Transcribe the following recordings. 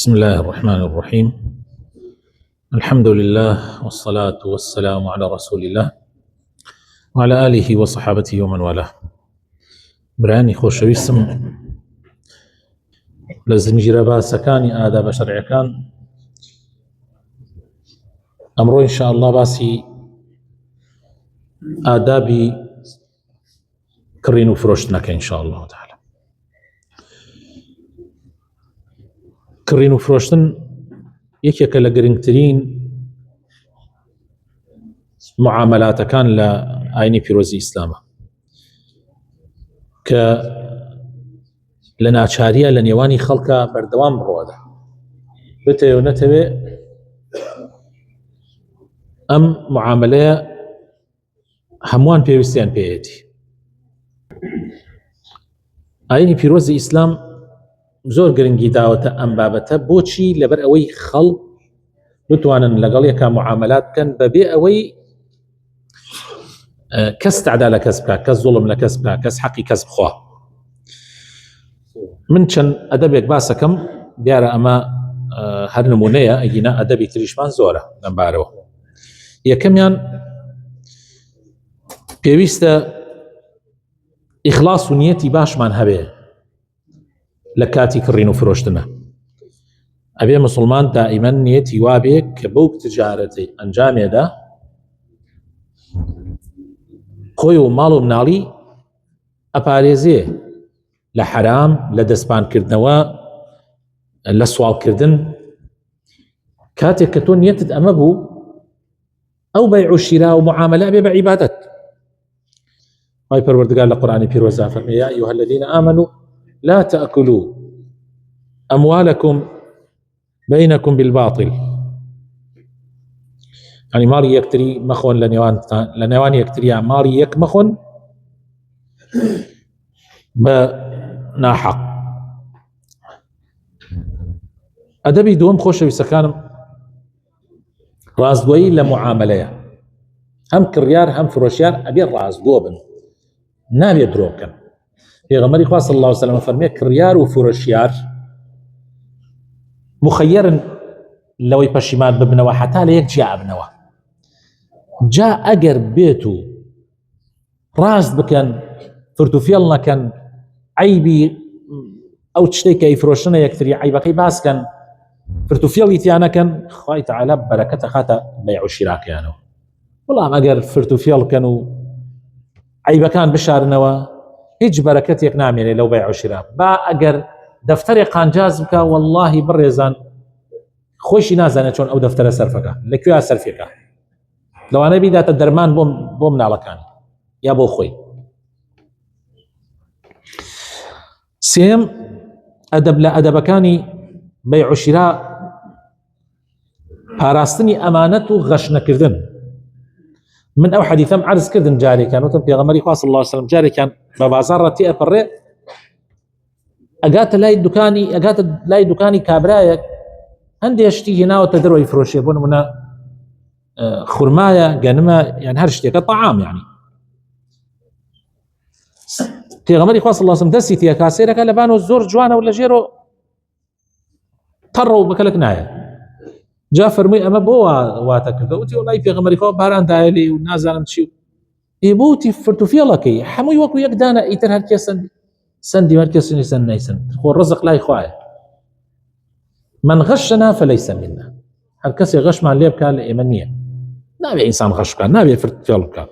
بسم الله الرحمن الرحيم. الحمد لله والصلاة والسلام على رسول الله وعلى آله وصحابته ومن والاه. برانی خۆشەویستم، لە زنجیرە باسەکانی ئاداب شەرعیەکان ئەمڕۆ ئینشاء الله باسی ئادابی کڕین و فرۆشتنەکە ئینشاء الله تعالی. کڕین و فرۆشتن یەکێکە لە گرنگترین معاملاتەکان لە ئاینی پیرۆزی ئیسلامە کە لە ناچاریە لە نێوانی خەڵکە بەردەوام بڕۆدا، بتەوێ و نەتەوێ ئەم معاملەیە هەمووان پێویستیان پێیەتی. ئاینی پیرۆزی ئیسلام زۆر گرنگی داوەتە ئەم بابەتە، بۆچی؟ لەبەر ئەوەی خەڵک بتوانن لەگەڵ یەکا معاملات بکەن بەبێ ئەوەی کەس تعدا لە کەس بکات، کەس زوڵم لە کەس بکات، کەس حەقی کەس بخوا. من چەند ئەدەبێک باسەکەم، دیارە ئەمە هەر نمونەیە، ئەگینا ئەدەبی تریشمان زۆرە لەم بارەوە. یەکەمیان پێویستە ئیخلاس و نیەتی باشمان هەبێ لە کاتی کڕین و فرۆشتنە. ئەبێ مسلمان دائیمەن نیەتی وابێ کە بەو تجارەتی ئەنجامێدا خۆی و ماڵ و مناڵی ئەپارێزێ لە حەرام، لە دەستپانکردنەوە، لە سوالکردن. کاتێک کە تۆ نیەتت ئەمە بوو، ئەو بەیع و شیرا و معاملە بێ بە عیبادەت. خی پەروەردگار لە قورئانی پیرۆزە فەرمێ: یا ئەیها الذین آمنوا لا تأكلوا أموالكم بينكم بالباطل. يعني ماڵی یەکتری مەخۆن، لە نێوان یەکتریان ماڵی یەک مەخۆن بە ناحەق. ئەدەبی دووەم خۆشەویستەکانم ڕازگۆیی لە معاملەیە. هەم کڕیار هەم فرۆشیار ئەبێ ڕازگۆ بن، نابێت درۆ بکەن. پێغەمبەری خوا صلی الله علیه وسلم فەرمێ کڕیار و فرۆشیار مخەیەرن لەوەی پەشیمان ببنەوە حتا لە یەک جیا بنەوە. جا ئەگەر بێت و ڕاست بکەن، فرتوفێڵ نەکەن، عیبی ئەو شتێک کە ئەیفرۆشنە یەکتری عیبەکەی باسکەن، فرتوفێڵی تیا نەکەن، خوای تەعالی بەرەکەتە خاتە بەیع و شیراکەیانەوە. بەڵام ئەگەر فرتوفێڵ بکەن و عیبەکان بشارنەوە، هیچ بەرەکەتێک نامێنێ لەو بەیع و شیرا. با ئەگەر دەفتەرێک قانجاز بکە، واللهی بڕێزان خۆشی نازانێت چۆن ئەو دەفتەرە سەرفەکە، لەکوێ سەرفێکە، لەوانە بیداتە دەرمان بۆ مناڵەکانی یا بۆ خۆی. سێم ئەدەب لە ئەدەبەکانی بەیع و شیرا پاراستنی ئەمانەت و غەش نەکردن. من ئەو حەدیثەم عەرز کردن جارێکان، وتم پێغەمبەری خوا صلی الله علیه وسلم جارێکان بە بازاڕ تێ ئەپەڕێ، ئەگاتە لای دوکانی کابرایەک، هەندێک شتی هێناوەتە دەرەوەی فرۆشێ، بۆ نمونە خورمایە، گەنمە، یان هەر شتێکە طعام. یعنی پێغەمبەری خوا صلی الله علیه وسلم دەستی تێ کاسێرەکە لەبانەوە زۆر جوانە و لە ژێرۆ تەڕە و بەکەلک نایە. جا فەرمووی ئەمە بۆ واتە کردە؟ وتی وەڵای پێغەمبەری خوا باران دایە لێ و نازانم چی و ئێبوتی فرتوفێڵەکەی هەمووی وەکو یەک دانە، ئیتر هەر کێ سەندی هەر کێسنی سەند نەیسەند، خۆ ڕزق لای خوایە. من غەشنا فەلەیسە منا. هەر کەسێ غەشمان لێ بکات لە ئێمە نییە. نابێ ئینسان غەش بکات، نابێ فرتوفێڵ بکات.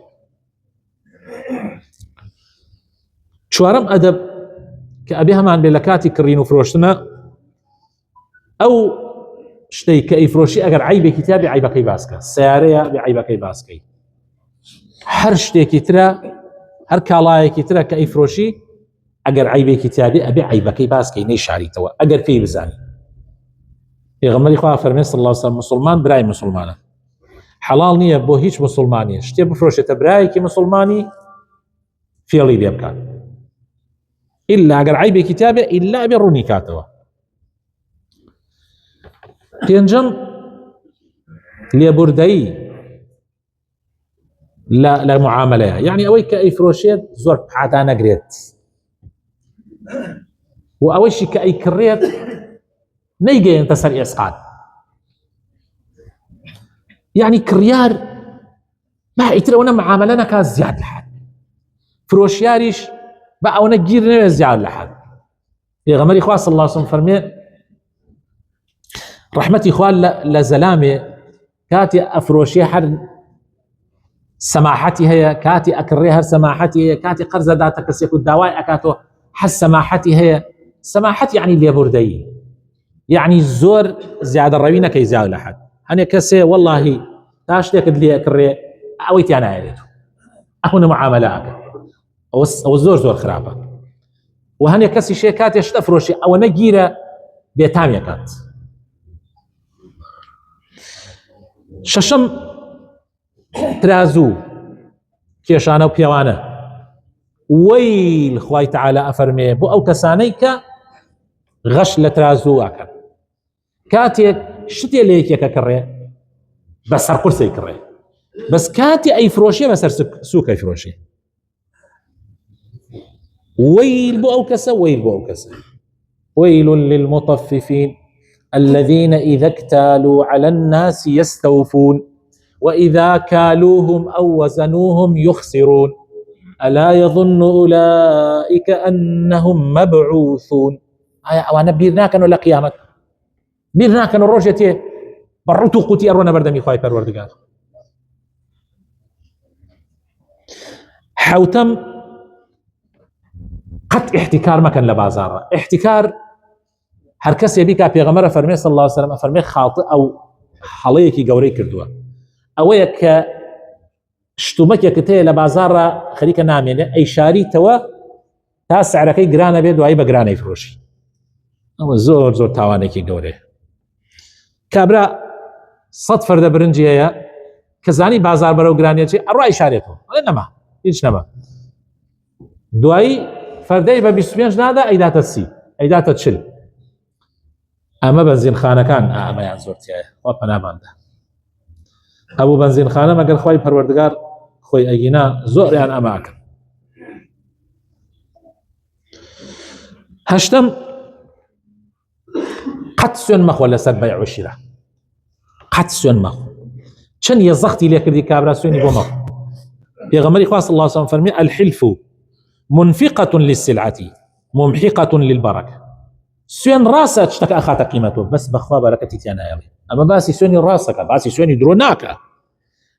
چوارەم ئەدەب کە ئەبێ هەمان بێ لە کاتی کڕین و فرۆشتنە، ئەو شتەی کە ئەیفرۆشی ئەگەر عیبێکی تیا بێ عیبەکەی باسکە. سیارەیە بێ عیبەکەی باسکەی. هەر شتێکی ترە، هەر کاڵایەکی ترە کە ئەیفرۆشی ئەگەر عیبێکی تیا بێ ئەبێ عیبەکەی باسکەی، نەیشاریتەوە ئەگەر پێی بزانی. پێغەمبەری خوا فەرمێ صلی الله علیه وسلم: مسلمان برای مسلمانە. حەڵاڵ نییە بۆ هیچ مسلمانی شتێ بفرۆشێتە برایەکی مسلمانی فێڵی لێ بکات، ئیلا ئەگەر عیبێکی تیا بێ، ئیلا ئەبێ ڕوونی کاتەوە. پێنجەم لێبوردەیی لە معاملەیە، یعنی ئەوەی کە ئەیفرۆشێت زۆر پعدا نەگرێت، و ئەوەیشی کە ئەیکڕێت نيجي تسر اسقاط يعني كريار ما يتلونا معاملنا كاز زياد لحد فروشياريش بقى ونجير زياد لحد يا غمر إخوة صلى الله عليه وسلم فرمي رحمتي إخوان لزلامة كاتي أفروشي حر سماحتي هي كاتي أكريها سماحتي هي كاتي قرزة داتك سيكو الدواء أكاتو حس سماحتي هي سماحتي يعني اللي بردي يعني الزور زيادة الروينة كي زيادة لحد أنا كسي والله تاشتك اللي أكري أويتي أنا عيلته أهون معاملاتك أو الزور زور خرابة وهني كسي شيء كات يشتفروشي أو نجيرة بيتامية كات ششم ترازو كيشانه وبيوانه ويل خواي تعالى أفرمي بو أو كسانيك غش لترازو أكل كاتي شتي ليك يا كري بس هرقرسي كري بس كاتي أي فروشي بس سوق أي فروشي ويل بو أو كسا ويل بو أو كسا ويل للمطففين الذين إذا اكتالوا على الناس يستوفون وإذا كالوهم أو وزنوهم يخسرون ألا يظن أولئك أنهم مبعوثون أنا بيرناك أنه لقيامة بيرناك أنه الرجتي برطو قوتي أرونا بردمي خواهي پروردگار حوتم قط احتكار ما كان لبازار احتكار هر کس يبيك پیغمبر فرمي صلى الله عليه وسلم فرمي خاطئ أو حليكي قوري كردوا أويك شتومك يكتي لبازار خليك نامين أي شاري توا تاسع ركي جرانا بيد وأي بجرانا يفروشي أو زور زور تاوانيكي قوري كابرا صد فرد برنجي هي كزاني بازار برو جرانية شيء الرأي شاريته ولا نما إيش نما دواي فردي ببيسبينج نادا أيدات السي أيدات تشل أما بنزين خانة كان أما ينزورتي وابنا بانده أبو بنزين خانة ما قال خوي پروردگار خوي أينا زور يعني أما أكل هشتم قد سون مخ ولا سر بيع وشراء قد سون مخ شن يزختي ليك دي كابرا سوني بو مخ يا غمري خاص الله صلى الله عليه وسلم الحلف منفقة للسلعة ممحقة للبركة سوين راسك اشتكى أخاتك قيمته بس بخوا بركتي تيانا يلي أما باسي سوني راسك باسي سوني دروناك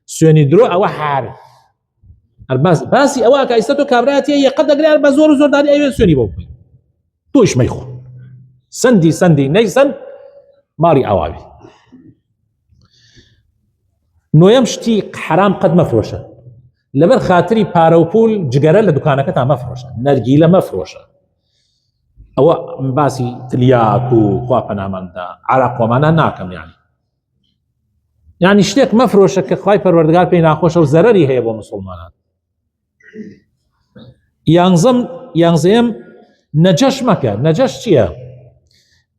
سوني درو أو حار باسي أواك إستاتو كابراتي هي قد أقري أربع زور زور داري أيوة سوني بوبي توش ميخو سندي نيسن ماري أوابي نو يمشتي حرام قد مفروشة لبر خاطري باروبول جگره لدكانك تا مفروشة نرجيلة مفروشة أو باسي تلياكو خوابنا من دا عرق ومانا ناكم يعني اشتيك مفروشة كخواي پروردگار بينا خوش وزرري هي بو مسلمانان يانزم نجش مكا نجش چيا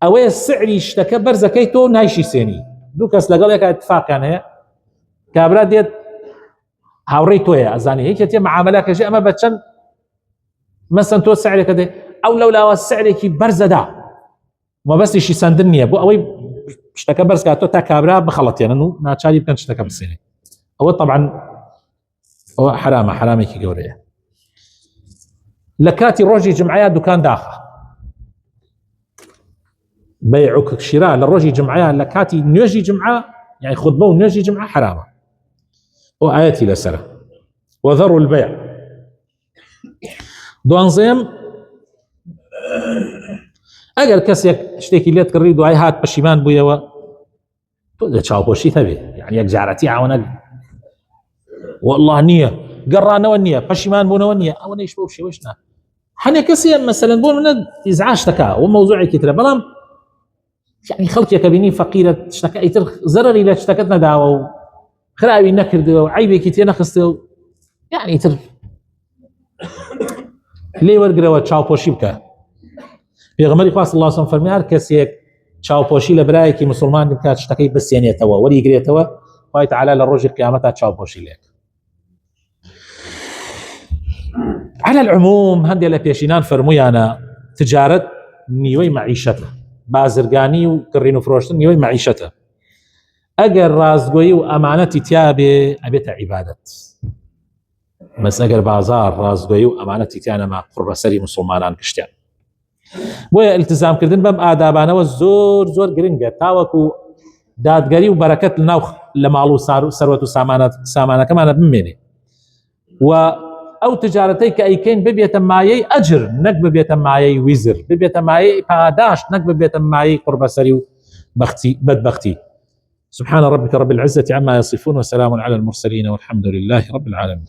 اوه السعري اشتكى برزكيتو نايشي سيني دوكس لقال يكا اتفاق يعني كابرا ديت هاوري تويا ازاني هيك تي معاملك جاء ما بتشن مثلا تو السعر كده او لولا السعر كي برزدا ما بس شي سندني ابو اوي اشتكى برز كاتو تا كابرا بخلط يعني انه ناتشالي كان اشتكى بالسنه هو طبعا هو حرامي كي قوريه لكاتي روجي جمعيات دكان داخل بيعك شراء للروجي جمعيات لكاتي نيجي جمعه يعني خطبه ونيجي جمعه حرامه وآياتي لسرة وذروا البيع دوانزيم اگر کەسێک شتێکی لێت کڕی دوای هات پەشیمان بوویەوە تۆ لە چاوپۆشی هەبێ یعنی یەک جارەتی ئاوە والله نییە گەڕانەوە نییە پەشیمان بوونەوە نییە ئەوە نەیش بەو شێوەش نا هەنێ کەسێ مەسەلەن بۆ منە ئیزعاج دەکا و مەوزوعێکی ترە بەڵام یعنی خەڵکێکە بینی فەقیرە شتەکە ئیتر زەرەری لە شتەکەت نەداوە و خراوی نەکردەوە و عیبێکی تێ نەخستەوە یعنی ئیتر لێ وەرگرەوە چاوپۆشی بکە پێغەمبەری خوا صلی الله علیه و سلم فەرمی هەر کەسێک چاوپۆشی لە برایەکی مسلمان بکات شتەکەی بسێنێتەوە وەریگرێتەوە خوای تەعالی لە ڕۆژی قیامەتا چاوپۆشی لێک على العموم هەندێک لە پێشینان فەرموویانە تجارەت نیوەی مەعیشەتە بازرگانی و کڕین و فرۆشتن نیوەی معیشەتە. ئەگەر ڕازگۆیی و ئەمانەتی تیابێ ئەبێتە عیبادەت. بەس ئەگەر بازار ڕازگۆیی و ئەمانەتی تیانەما قڕبەسەری مسلمانان کشتیان. بۆیە ئیلتزامکردن بەم ئادابانەوە زۆر زۆر گرنگە تاوەکو دادگەری و بەرەکەت لەناو لە ماڵ و سەروەت و سامانەکەمانە بمێنێ و ئەو تجارەتەی کە ئەیکەین ببێتە مایەی ئەجر نەک ببێتە مایەی ویزر، ببێتە مایەی پاداش نەک ببێتە مایەی قڕبەسەری و بدبختی. سبحان ربك رب العزة عما يصفون وسلام على المرسلين والحمد لله رب العالمين.